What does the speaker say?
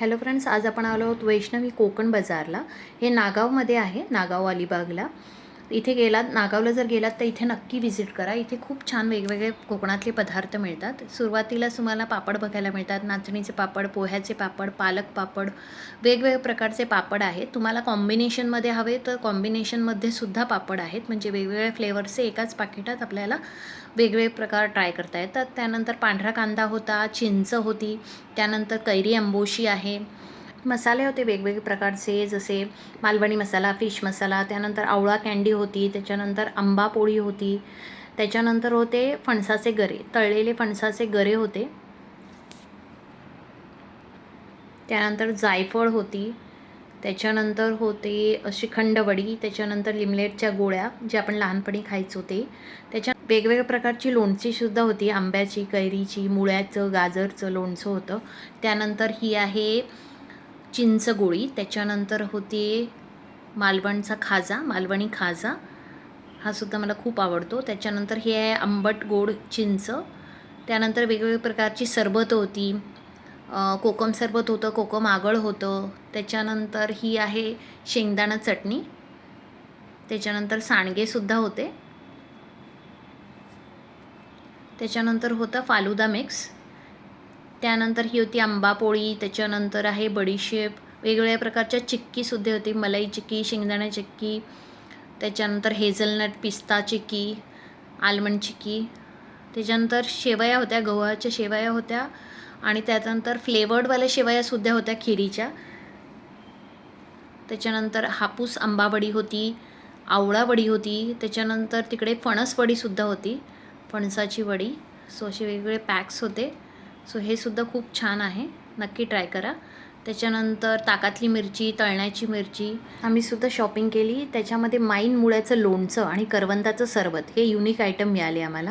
Hello friends, आज आपण आलो आहोत वैष्णवी कोकण बाजारला. हे नागावमध्ये आहे, नागाव अलिबागला. इथे नागावला जर गेलात तर इथे नक्की व्हिजिट करा. इथे खूप छान वेगवेगळे कोकणातले पदार्थ मिळतात. सुरुवातीला तुम्हाला पापड बघायला मिळतात, नाचणीचे पापड, पोह्याचे पापड, पालक पापड, वेगवेगळ्या प्रकारचे पापड आहेत. तुम्हाला कॉम्बिनेशनमध्ये हवे तर कॉम्बिनेशनमध्ये सुद्धा पापड आहेत. म्हणजे वेगवेगळ्या फ्लेवर्सचे एकाच पाकिटात आपल्याला वेगवेगळे प्रकार ट्राय करता येतात. त्यानंतर पांढरा कांदा होता, चिंच होती, त्यानंतर कैरी अंबोशी आहे, मसाले होते वेगवेगळे प्रकारचे, जसे मालवणी मसाला, फिश मसाला, त्यानंतर आवळा कँडी होती, त्याच्यानंतर आंबा पोळी होती, त्याच्यानंतर होते फणसाचे गरे, तळलेले फणसाचे गरे होते, त्यानंतर जायफळ होती, त्याच्यानंतर होते श्रीखंडवडी, त्याच्यानंतर लिमलेटच्या गोळ्या जे आपण लहानपणी खायचो ते, त्याच्या वेगवेगळ्या प्रकारची लोणचीसुद्धा होती, आंब्याची, कैरीची, मुळ्याचं, गाजरचं लोणचं होतं. त्यानंतर ही आहे चिंचगोळी, त्याच्यानंतर होती मालवणचा खाजा, मालवणी खाजा, हा सुद्धा मला खूप आवडतो. त्याच्यानंतर ही आहे आंबट गोड चिंच. त्यानंतर वेगवेगळ्या प्रकारची सरबत होती, कोकम सरबत होतं, कोकम आगळ होतं. त्याच्यानंतर ही आहे शेंगदाणा चटणी, त्याच्यानंतर सांडगेसुद्धा होते, त्याच्यानंतर होतं फालुदा मिक्स, त्यानंतर ही होती आंबा पोळी, त्याच्यानंतर आहे बडीशेप, वेगवेगळ्या प्रकारच्या चिक्कीसुद्धा होती, मलाई चिक्की, शेंगदाणा चिक्की, त्याच्यानंतर हेझलनट पिस्ता चिक्की, आलमंड चिक्की, त्याच्यानंतर शेवया होत्या, गव्हाच्या शेवया होत्या, आणि त्यानंतर फ्लेवर्डवाल्या शेवयासुद्धा होत्या खिरीच्या. त्याच्यानंतर हापूस आंबावडी होती, आवळा वडी होती, त्याच्यानंतर तिकडे फणस वडीसुद्धा होती, फणसाची वडी. सो असे वेगवेगळे पॅक्स होते. सो हे सुद्धा खूप छान आहे, नक्की ट्राय करा. त्याच्यानंतर ताकातली मिरची, तळण्याची मिरची, आम्हीसुद्धा शॉपिंग केली. त्याच्यामध्ये माईन मुळ्याचं लोणचं आणि करवंदाचं सरबत हे युनिक आयटम मिळाले आम्हाला.